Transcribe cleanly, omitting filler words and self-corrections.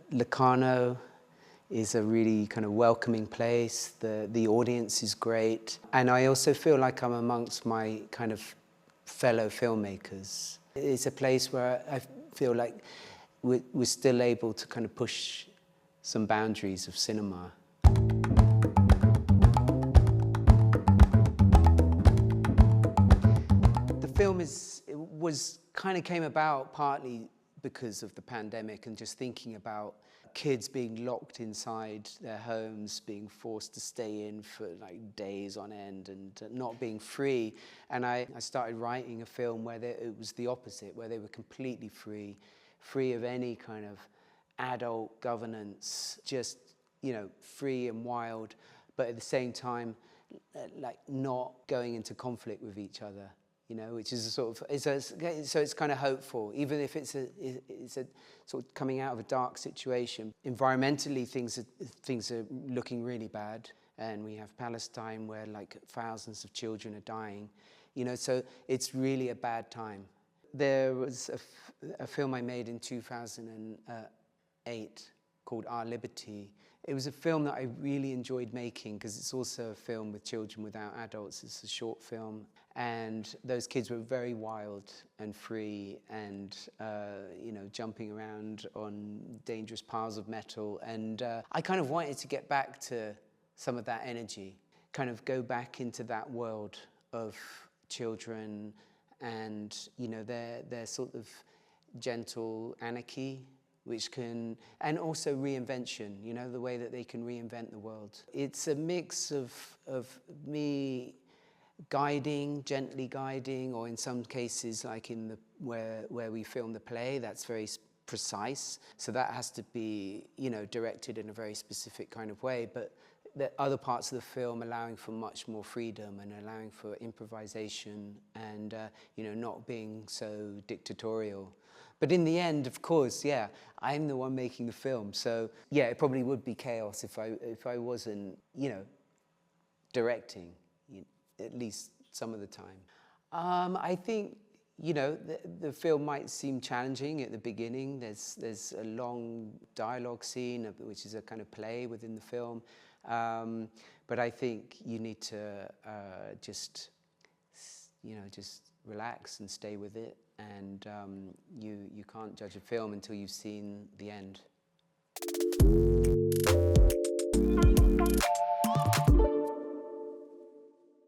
Locarno is a really kind of welcoming place. The audience is great. And I also feel like I'm amongst my kind of fellow filmmakers. It's a place where I feel like we're still able to kind of push some boundaries of cinema. The film came about partly because of the pandemic and just thinking about kids being locked inside their homes, being forced to stay in for like days on end and not being free. And I started writing a film where it was the opposite, where they were completely free of any kind of adult governance, just, you know, free and wild, but at the same time, like not going into conflict with each other. You know, which is a sort of, so it's kind of hopeful, even if it's a sort of coming out of a dark situation. Environmentally, things are looking really bad, and we have Palestine where like thousands of children are dying. You know, so it's really a bad time. There was a film I made in 2008 called Our Liberty. It was a film that I really enjoyed making because it's also a film with children without adults. It's a short film, and those kids were very wild and free and, you know, jumping around on dangerous piles of metal. And I kind of wanted to get back to some of that energy, kind of go back into that world of children and, you know, their sort of gentle anarchy, which can, and also reinvention, you know, the way that they can reinvent the world. It's a mix of me gently guiding, or in some cases, like in where we film the play, that's very precise. So that has to be, you know, directed in a very specific kind of way. But the other parts of the film allowing for much more freedom and allowing for improvisation and, you know, not being so dictatorial. But in the end, of course, yeah, I'm the one making the film. So yeah, it probably would be chaos if I wasn't, you know, directing, at least some of the time. I think, you know, the film might seem challenging at the beginning. There's a long dialogue scene, which is a kind of play within the film. But I think you need to just relax and stay with it. And you can't judge a film until you've seen the end.